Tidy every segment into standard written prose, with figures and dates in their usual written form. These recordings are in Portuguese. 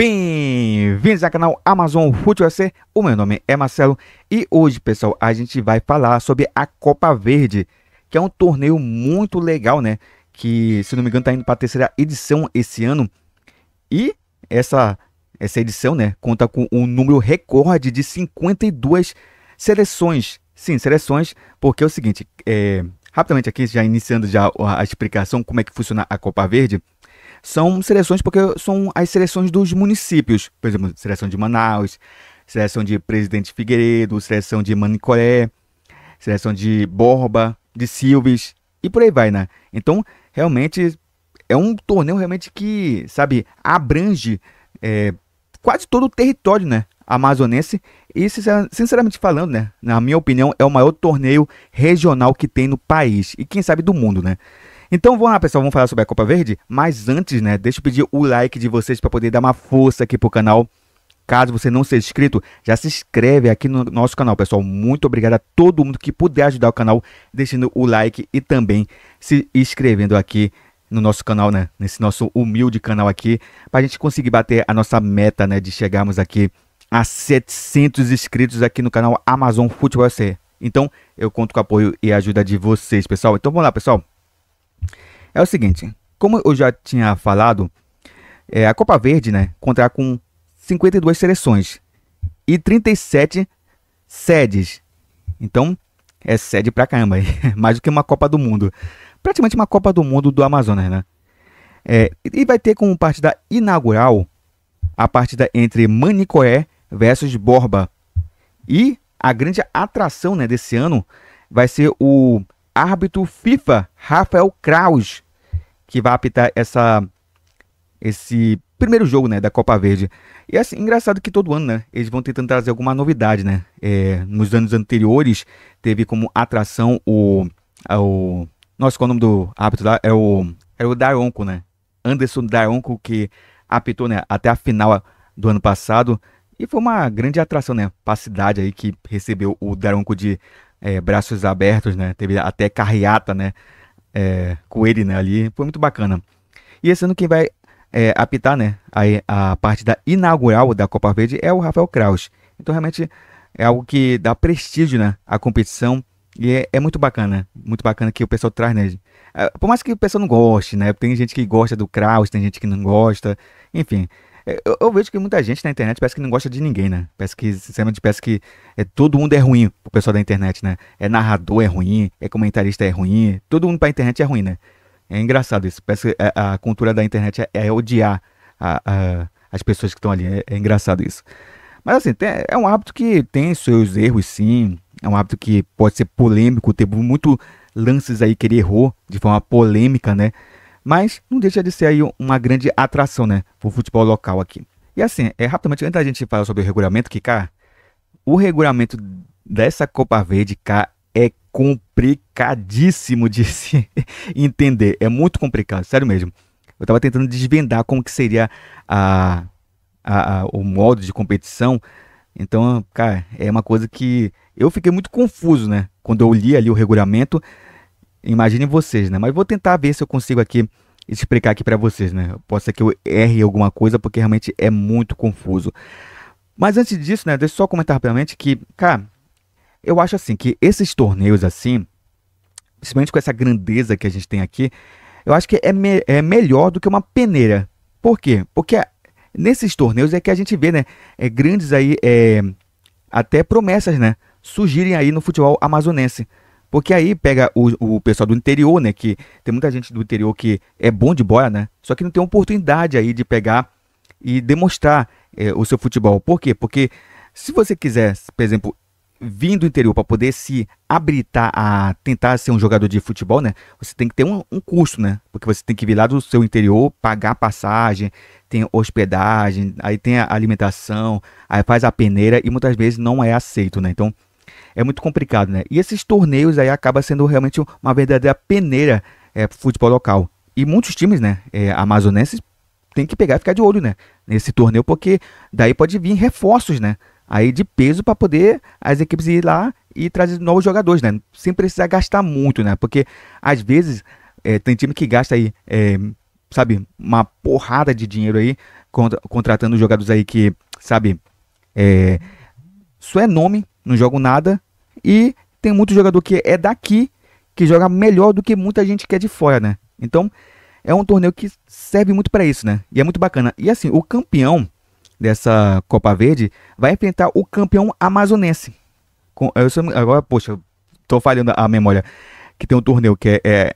Bem-vindos ao canal Amazon Futebol SC. O meu nome é Marcelo e hoje, pessoal, a gente vai falar sobre a Copa Verde, que é um torneio muito legal, né? Que, se não me engano, tá indo para a terceira edição esse ano. E essa edição, né, conta com um número recorde de 52 seleções. Sim, seleções, porque é o seguinte, rapidamente aqui, já iniciando já a explicação como é que funciona a Copa Verde. São seleções porque são as seleções dos municípios, por exemplo, seleção de Manaus, seleção de Presidente Figueiredo, seleção de Manicoré, seleção de Borba, de Silves e por aí vai, né? Então, realmente, é um torneio realmente que, sabe, abrange quase todo o território, né, amazonense e, sinceramente falando, né, na minha opinião, é o maior torneio regional que tem no país e quem sabe do mundo, né? Então vamos lá, pessoal, vamos falar sobre a Copa Verde, mas antes, né, deixa eu pedir o like de vocês para poder dar uma força aqui pro canal. Caso você não seja inscrito, já se inscreve aqui no nosso canal, pessoal. Muito obrigado a todo mundo que puder ajudar o canal, deixando o like e também se inscrevendo aqui no nosso canal, né, nesse nosso humilde canal aqui, para a gente conseguir bater a nossa meta, né, de chegarmos aqui a 700 inscritos aqui no canal Amazon Futebol SC. Então, eu conto com o apoio e a ajuda de vocês, pessoal. Então vamos lá, pessoal. É o seguinte, como eu já tinha falado, a Copa Verde, né, contará com 52 seleções e 37 sedes. Então, é sede pra caramba, mais do que uma Copa do Mundo. Praticamente uma Copa do Mundo do Amazonas, né? E vai ter como partida inaugural a partida entre Manicoré versus Borba. E a grande atração, né, desse ano vai ser o árbitro FIFA, Rafael Kraus, que vai apitar esse primeiro jogo, né, da Copa Verde. E assim, engraçado que todo ano, né, eles vão tentando trazer alguma novidade, né. Nos anos anteriores, teve como atração nossa, qual é o nome do árbitro lá? Era o Daronco, né, Anderson Daronco, que apitou, né, até a final do ano passado. E foi uma grande atração, né, para a cidade aí, que recebeu o Daronco de braços abertos, né? Teve até carreata, né? Com ele, né? Ali foi muito bacana. E esse ano quem vai apitar, né? A partida inaugural da Copa Verde é o Rafael Kraus. Então realmente é algo que dá prestígio, né, à competição e é muito bacana que o pessoal traz, né? Por mais que o pessoal não goste, né? Tem gente que gosta do Kraus, tem gente que não gosta, enfim. Eu vejo que muita gente na internet parece que não gosta de ninguém, né? Sinceramente, parece que todo mundo é ruim pro pessoal da internet, né? Narrador é ruim, comentarista é ruim, todo mundo pra internet é ruim, né? É engraçado isso. Parece que a cultura da internet é odiar as pessoas que estão ali. É engraçado isso. Mas assim, é um hábito que tem seus erros, sim. É um hábito que pode ser polêmico, teve muito lances aí que ele errou de forma polêmica, né? Mas não deixa de ser aí uma grande atração, né, pro futebol local aqui. E assim, rapidamente, antes da gente falar sobre o regulamento, que, cara, o regulamento dessa Copa Verde, cara, é complicadíssimo de se entender. É muito complicado, sério mesmo. Eu tava tentando desvendar como que seria o modo de competição. Então, cara, é uma coisa que eu fiquei muito confuso, né, quando eu li ali o regulamento. Imaginem vocês, né? Mas vou tentar ver se eu consigo aqui explicar aqui para vocês, né? Pode ser que eu erre alguma coisa, porque realmente é muito confuso. Mas antes disso, né? Deixa eu só comentar rapidamente que, cara, eu acho assim que esses torneios assim, principalmente com essa grandeza que a gente tem aqui, eu acho que é melhor do que uma peneira. Por quê? Porque nesses torneios é que a gente vê, né? Grandes aí, até promessas, né? Surgirem aí no futebol amazonense. Porque aí pega o pessoal do interior, né? Que tem muita gente do interior que é bom de bola, né? Só que não tem oportunidade aí de pegar e demonstrar o seu futebol. Por quê? Porque se você quiser, por exemplo, vir do interior para poder se habilitar a tentar ser um jogador de futebol, né? Você tem que ter um custo, né? Porque você tem que vir lá do seu interior, pagar passagem, tem hospedagem, aí tem a alimentação, aí faz a peneira e muitas vezes não é aceito, né? Então é muito complicado, né? E esses torneios aí acabam sendo realmente uma verdadeira peneira pro futebol local. E muitos times, né, amazonenses, tem que pegar e ficar de olho, né, nesse torneio, porque daí pode vir reforços, né, aí de peso para poder as equipes ir lá e trazer novos jogadores, né, sem precisar gastar muito, né, porque às vezes tem time que gasta aí, sabe, uma porrada de dinheiro aí contratando jogadores aí que, sabe, só é nome, não jogam nada. E tem muito jogador que é daqui, que joga melhor do que muita gente que é de fora, né? Então, é um torneio que serve muito para isso, né? E é muito bacana. E assim, o campeão dessa Copa Verde vai enfrentar o campeão amazonense. Agora, poxa, eu tô falhando a memória. Que tem um torneio que é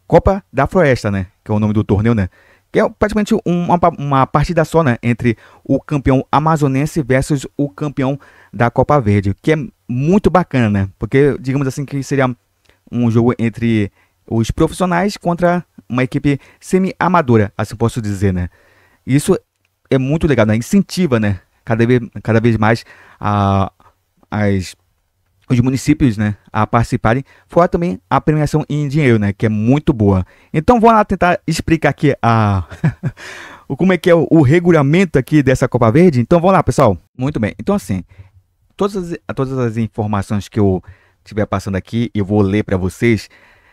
Copa da Floresta, né? Que é o nome do torneio, né? Que é praticamente uma partida só, né? Entre o campeão amazonense versus o campeão da Copa Verde. Que é muito bacana, né? Porque, digamos assim, que seria um jogo entre os profissionais contra uma equipe semi-amadora, assim posso dizer, né? Isso é muito legal, né? Incentiva, né? Cada vez mais os municípios, né, a participarem, fora também a premiação em dinheiro, né, que é muito boa. Então vamos lá tentar explicar aqui como é que é o regulamento aqui dessa Copa Verde. Então vamos lá, pessoal. Muito bem. Então assim, todas as informações que eu estiver passando aqui, eu vou ler para vocês,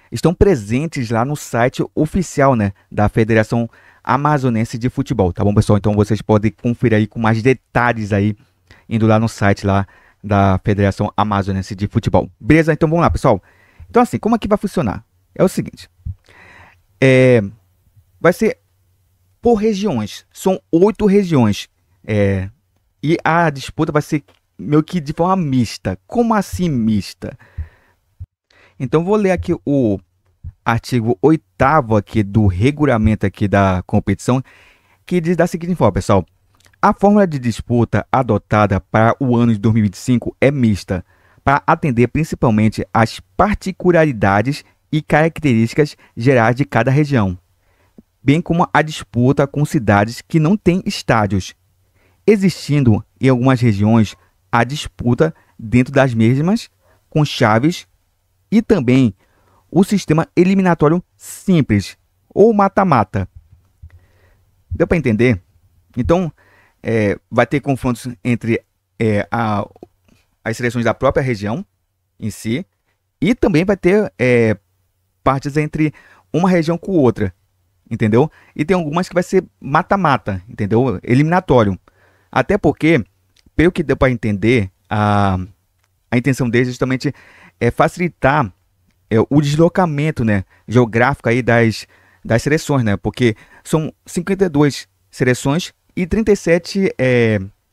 estão presentes lá no site oficial, né, da Federação Amazonense de Futebol, tá bom, pessoal? Então vocês podem conferir aí com mais detalhes aí, indo lá no site lá da Federação Amazonense de Futebol. Beleza? Então vamos lá, pessoal. Então assim, como é que vai funcionar? É o seguinte. Vai ser por regiões. São 8 regiões. E a disputa vai ser meio que de forma mista. Como assim mista? Então vou ler aqui o artigo 8º aqui do regulamento aqui da competição, que diz da seguinte forma, pessoal. A fórmula de disputa adotada para o ano de 2025 é mista, para atender principalmente às particularidades e características gerais de cada região, bem como a disputa com cidades que não têm estádios, existindo em algumas regiões a disputa dentro das mesmas, com chaves, e também o sistema eliminatório simples, ou mata-mata. Deu para entender? Então, vai ter confrontos entre as seleções da própria região em si, e também vai ter partes entre uma região com outra, entendeu? E tem algumas que vai ser mata-mata, entendeu? Eliminatório. Até porque, pelo que deu para entender, a intenção deles justamente é facilitar o deslocamento, né, geográfico aí das seleções, né? Porque são 52 seleções e 37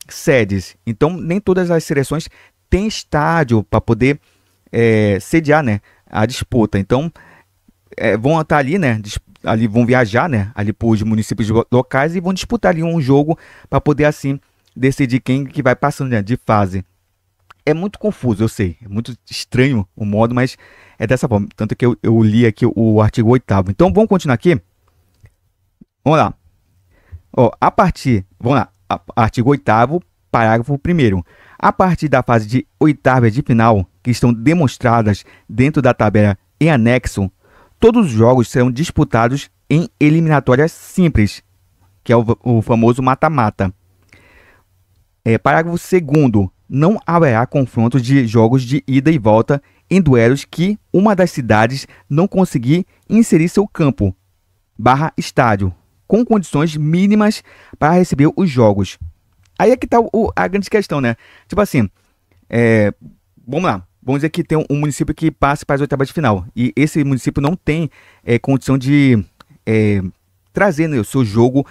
sedes. Então, nem todas as seleções têm estádio para poder sediar, né, a disputa. Então, vão estar ali, né, ali vão viajar, né, ali para os municípios locais e vão disputar ali um jogo para poder, assim, decidir quem que vai passando, né, de fase. É muito confuso, eu sei. É muito estranho o modo, mas é dessa forma. Tanto que eu li aqui o artigo 8º. Então, vamos continuar aqui. Vamos lá. Vamos lá, artigo 8º, parágrafo 1º. A partir da fase de oitavas de final, que estão demonstradas dentro da tabela em anexo, todos os jogos serão disputados em eliminatórias simples, que é o famoso mata-mata. Parágrafo 2º. Não haverá confrontos de jogos de ida e volta em duelos que uma das cidades não conseguir inserir seu campo / estádio, com condições mínimas para receber os jogos. Aí é que está a grande questão, né? Tipo assim, vamos lá. Vamos dizer que tem um município que passe para as oitavas de final. E esse município não tem condição de trazer, né, o seu jogo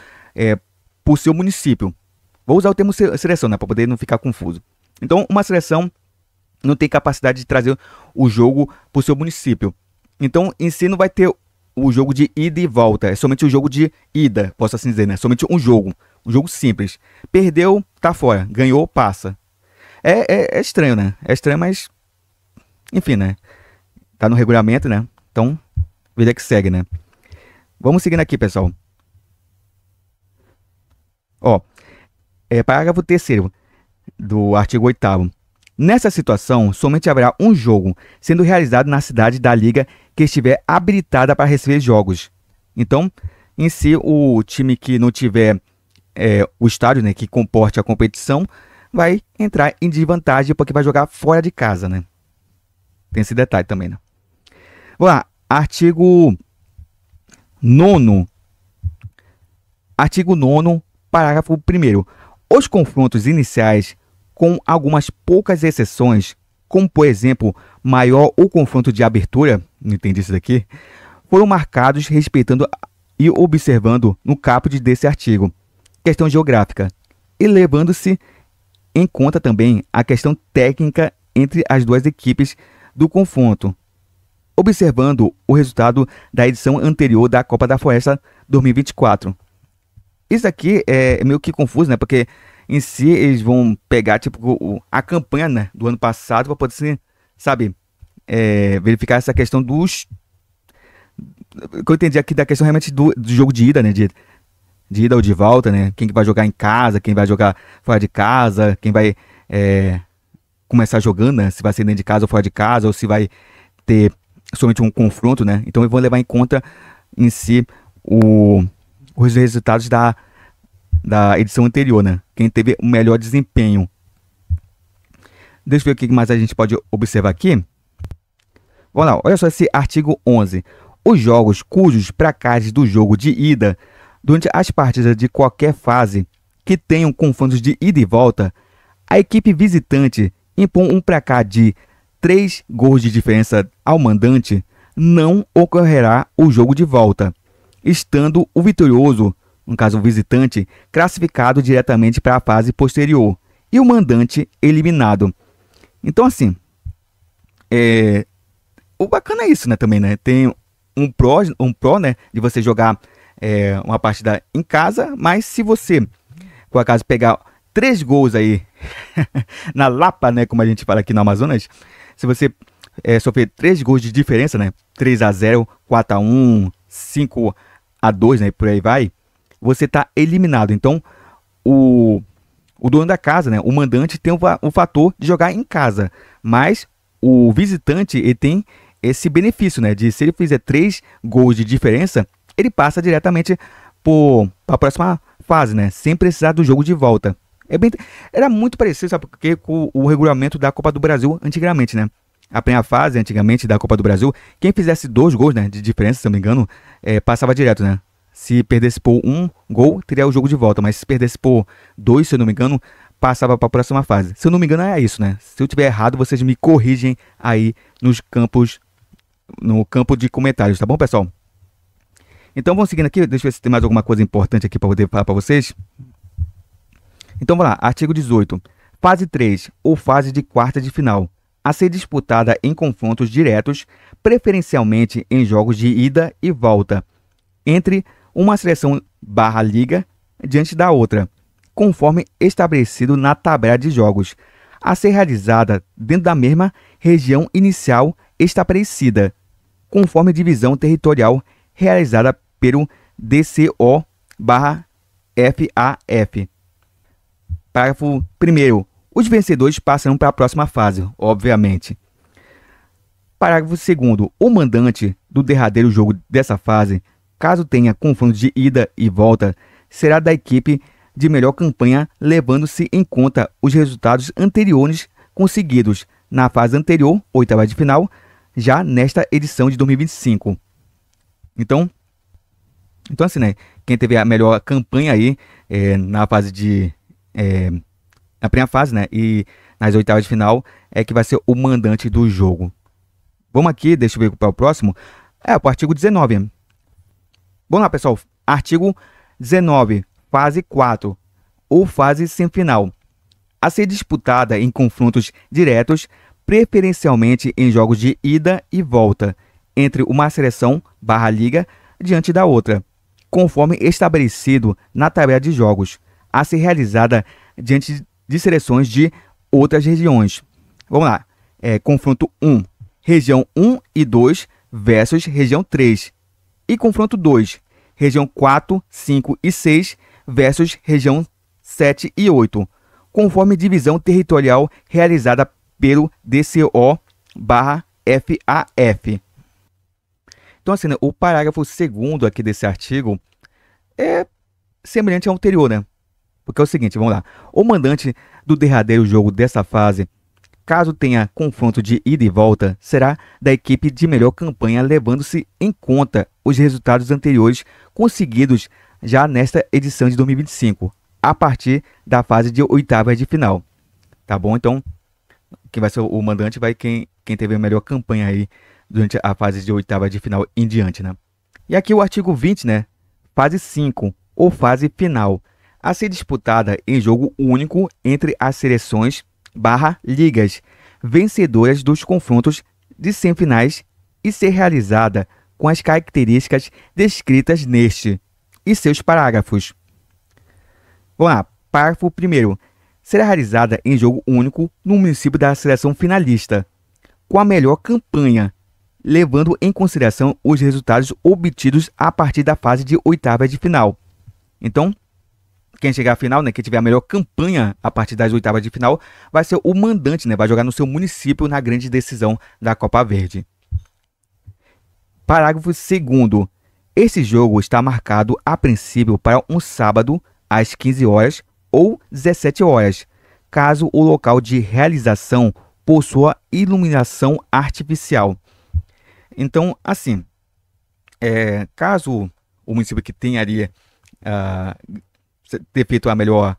para o seu município. Vou usar o termo seleção, né, para poder não ficar confuso. Então, uma seleção não tem capacidade de trazer o jogo para o seu município. Então, em si não vai ter o jogo de ida e volta. É somente o jogo de ida, posso assim dizer, né? Somente um jogo simples. Perdeu, tá fora. Ganhou, passa. É estranho, né? É estranho, mas... enfim, né? Tá no regulamento, né? Então, vida que segue, né? Vamos seguindo aqui, pessoal. Parágrafo 3º do artigo 8º. Nessa situação, somente haverá um jogo sendo realizado na cidade da liga que estiver habilitada para receber jogos. Então, em si, o time que não tiver o estádio, né, que comporte a competição, vai entrar em desvantagem porque vai jogar fora de casa, né? Tem esse detalhe também, né? Vamos lá, artigo 9º. Artigo 9º, Parágrafo 1º. Os confrontos iniciais, com algumas poucas exceções, como por exemplo, maior o confronto de abertura, não entendi isso daqui, foram marcados respeitando e observando no caput desse artigo questão geográfica e levando-se em conta também a questão técnica entre as duas equipes do confronto, observando o resultado da edição anterior da Copa da Floresta 2024. Isso aqui é meio que confuso, né? Porque em si eles vão pegar tipo a campanha, né, do ano passado para poder, sabe, verificar essa questão dos... que eu entendi aqui da questão realmente do jogo de ida, né? De ida ou de volta, né? Quem que vai jogar em casa, quem vai jogar fora de casa, quem vai começar jogando, né? Se vai ser dentro de casa ou fora de casa, ou se vai ter somente um confronto, né? Então eu vou levar em conta em si os resultados da edição anterior, né? Quem teve o melhor desempenho. Deixa eu ver o que mais a gente pode observar aqui. Vamos lá, olha só esse artigo 11. Os jogos cujos placares do jogo de ida durante as partidas de qualquer fase que tenham confrontos de ida e volta, a equipe visitante impõe um placar de 3 gols de diferença ao mandante, não ocorrerá o jogo de volta, estando o vitorioso, no caso o visitante, classificado diretamente para a fase posterior e o mandante eliminado. Então assim, o bacana é isso, né, também, né? Tem um pró, né, de você jogar uma partida em casa, mas se você, por acaso, pegar 3 gols aí na Lapa, né, como a gente fala aqui no Amazonas, se você sofrer 3 gols de diferença, né, 3-0, 4-1, 5-2, né, por aí vai, você tá eliminado. Então, o dono da casa, né, o mandante, tem o fator de jogar em casa, mas o visitante, ele tem esse benefício, né, de se ele fizer 3 gols de diferença, ele passa diretamente para a próxima fase, né, sem precisar do jogo de volta. Era muito parecido, sabe, porque com o regulamento da Copa do Brasil antigamente, né? A primeira fase, antigamente, da Copa do Brasil, quem fizesse 2 gols, né, de diferença, se não me engano, passava direto, né? Se perdesse por 1 gol, teria o jogo de volta, mas se perdesse por 2, se eu não me engano, passava para a próxima fase. Se eu não me engano, é isso, né? Se eu tiver errado, vocês me corrigem aí no campo de comentários, tá bom, pessoal? Então vamos seguindo aqui, deixa eu ver se tem mais alguma coisa importante aqui para poder falar para vocês. Então vamos lá, artigo 18. Fase 3, ou fase de quarta de final, a ser disputada em confrontos diretos, preferencialmente em jogos de ida e volta, entre uma seleção / liga diante da outra, conforme estabelecido na tabela de jogos, a ser realizada dentro da mesma região inicial estabelecida, conforme divisão territorial realizada pelo DCO/FAF. Parágrafo 1º. Os vencedores passarão para a próxima fase, obviamente. Parágrafo 2º. O mandante do derradeiro jogo dessa fase, caso tenha confronto de ida e volta, será da equipe de melhor campanha, levando-se em conta os resultados anteriores conseguidos na fase anterior, oitava de final, já nesta edição de 2025. Então assim, né, quem teve a melhor campanha aí na fase na primeira fase, né, e nas oitavas de final, é que vai ser o mandante do jogo. Vamos aqui, deixa eu ver para o próximo. O artigo 19. Vamos lá, pessoal. Artigo 19, fase 4, ou fase semifinal, a ser disputada em confrontos diretos, preferencialmente em jogos de ida e volta, entre uma seleção / liga diante da outra, conforme estabelecido na tabela de jogos, a ser realizada diante de seleções de outras regiões. Vamos lá. Confronto 1, região 1 e 2 versus região 3. E confronto 2, região 4, 5 e 6 versus região 7 e 8, conforme divisão territorial realizada pelo DCO/FAF. Então, assim, né, o parágrafo 2º aqui desse artigo é semelhante ao anterior, né? Porque é o seguinte, vamos lá. O mandante do derradeiro jogo dessa fase, caso tenha confronto de ida e volta, será da equipe de melhor campanha, levando-se em conta os resultados anteriores conseguidos já nesta edição de 2025. a partir da fase de oitavas de final. Tá bom? Então, quem vai ser o mandante vai quem teve a melhor campanha aí durante a fase de oitavas de final em diante, né? E aqui o artigo 20, né? Fase 5, ou fase final, a ser disputada em jogo único entre as seleções / ligas vencedoras dos confrontos de semifinais e ser realizada com as características descritas neste e seus parágrafos. Vamos lá, parágrafo 1º. Será realizada em jogo único no município da seleção finalista, com a melhor campanha, levando em consideração os resultados obtidos a partir da fase de oitavas de final. Então, quem chegar à final, né, quem tiver a melhor campanha a partir das oitavas de final, vai ser o mandante, né, vai jogar no seu município na grande decisão da Copa Verde. Parágrafo 2º. Esse jogo está marcado a princípio para um sábado às 15 horas ou 17 horas, caso o local de realização possua iluminação artificial. Então, assim, caso o município que tenha ali ter feito a melhor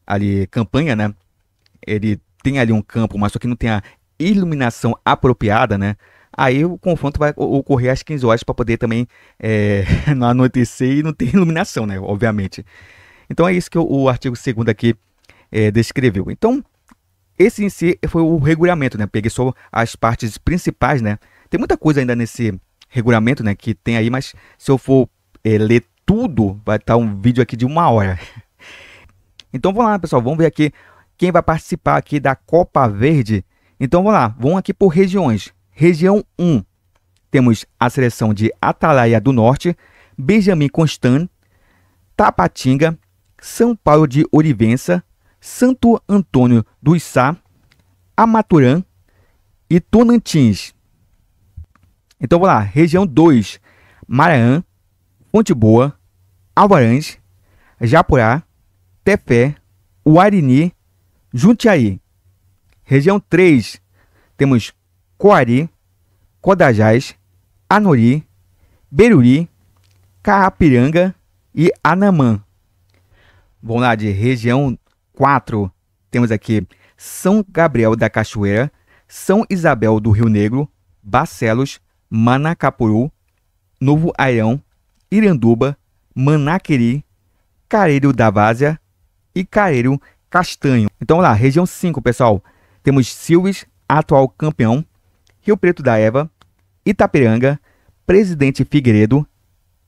ali campanha, né, ele tem ali um campo, mas só que não tem a iluminação apropriada, né, aí o confronto vai ocorrer às 15 horas para poder também não anoitecer e não ter iluminação, né, obviamente. Então é isso que o artigo 2º aqui descreveu. Então, esse em si foi o regulamento, né? Peguei só as partes principais, né? Tem muita coisa ainda nesse regulamento, né? Que tem aí, mas se eu for ler tudo, vai estar um vídeo aqui de 1 hora. Então vamos lá, pessoal. Vamos ver aqui quem vai participar aqui da Copa Verde. Então vamos lá. Vamos aqui por regiões. Região 1. Temos a seleção de Atalaia do Norte, Benjamin Constant, Tapatinga, São Paulo de Olivença, Santo Antônio do Içá, Amaturã e Tonantins. Então vamos lá, região 2, Maranhão, Fonte Boa, Alvarães, Japurá, Tefé, Uarini, Jundiaí. Região 3, temos Coari, Codajás, Anori, Beruri, Carrapiranga e Anamã. Vamos lá, de região 4, temos aqui São Gabriel da Cachoeira, São Isabel do Rio Negro, Barcelos, Manacapuru, Novo Airão, Iranduba, Manaqueri, Careiro da Várzea e Careiro Castanho. Então vamos lá, região 5, pessoal. Temos Silves, atual campeão, Rio Preto da Eva, Itapiranga, Presidente Figueiredo,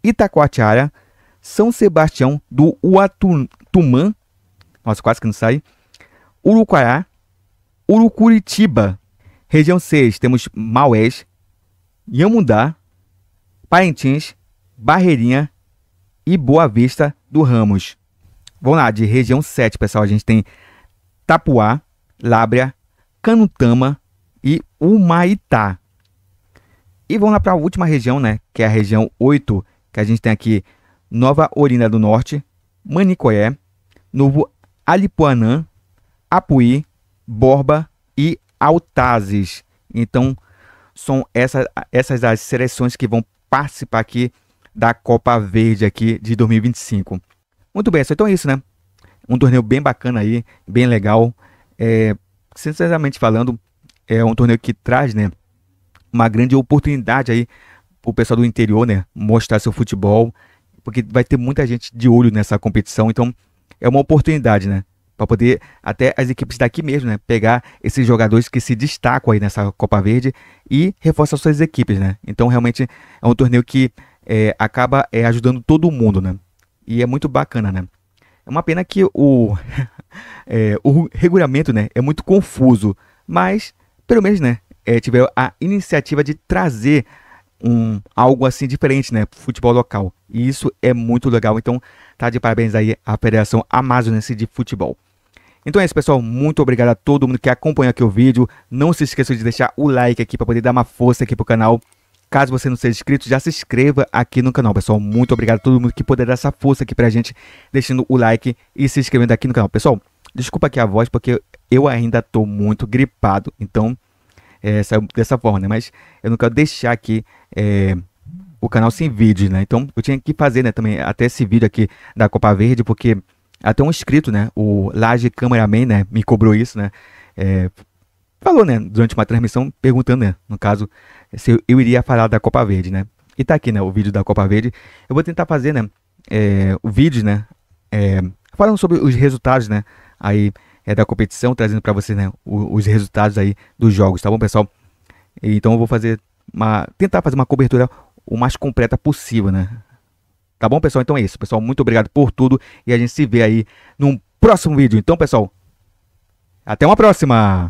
Itacoatiara, São Sebastião do Uatumã, nossa, quase que não sai, Uruquará, Urucuritiba. Região 6, temos Maués, Iamundá, Parintins, Barreirinha e Boa Vista do Ramos. Vamos lá, de região 7, pessoal, a gente tem Tapuá, Lábrea, Canutama e Humaitá. E vamos lá para a última região, né, que é a região 8, que a gente tem aqui Nova Olinda do Norte, Manicoé, Novo Alipuanã, Apuí, Borba e Altazes. Então, são essas as seleções que vão participar aqui da Copa Verde aqui de 2025. Muito bem, então é isso, né? Um torneio bem bacana aí, bem legal. Sinceramente falando, é um torneio que traz, né, uma grande oportunidade aí para o pessoal do interior, né, mostrar seu futebol, porque vai ter muita gente de olho nessa competição, então é uma oportunidade, né, para poder até as equipes daqui mesmo, né, pegar esses jogadores que se destacam aí nessa Copa Verde e reforçar suas equipes, né. Então realmente é um torneio que acaba ajudando todo mundo, né, e é muito bacana, né. É uma pena que o regulamento, né, é muito confuso, mas pelo menos, né, tiveram a iniciativa de trazer algo assim diferente, né, pro futebol local. E isso é muito legal. Então, tá de parabéns aí à Federação Amazonense de Futebol. Então é isso, pessoal. Muito obrigado a todo mundo que acompanhou aqui o vídeo. Não se esqueça de deixar o like aqui para poder dar uma força aqui pro canal. Caso você não seja inscrito, já se inscreva aqui no canal, pessoal. Muito obrigado a todo mundo que puder dar essa força aqui pra gente, deixando o like e se inscrevendo aqui no canal. Pessoal, desculpa aqui a voz, porque eu ainda tô muito gripado. Então, saiu dessa forma, né? Mas eu não quero deixar aqui o canal sem vídeos, né? Então eu tinha que fazer, né, também até esse vídeo aqui da Copa Verde, porque até um inscrito, né, o Laje Cameraman, né, me cobrou isso, né, falou, né, durante uma transmissão, perguntando, né, no caso, se eu iria falar da Copa Verde, né, e tá aqui, né, o vídeo da Copa Verde. Eu vou tentar fazer, né, o vídeo, né, falando sobre os resultados, né, aí da competição, trazendo para você, né, os resultados aí dos jogos, tá bom, pessoal? Então eu vou tentar fazer uma cobertura o mais completa possível, né? Tá bom, pessoal? Então é isso, pessoal. Muito obrigado por tudo e a gente se vê aí num próximo vídeo. Então, pessoal, até uma próxima!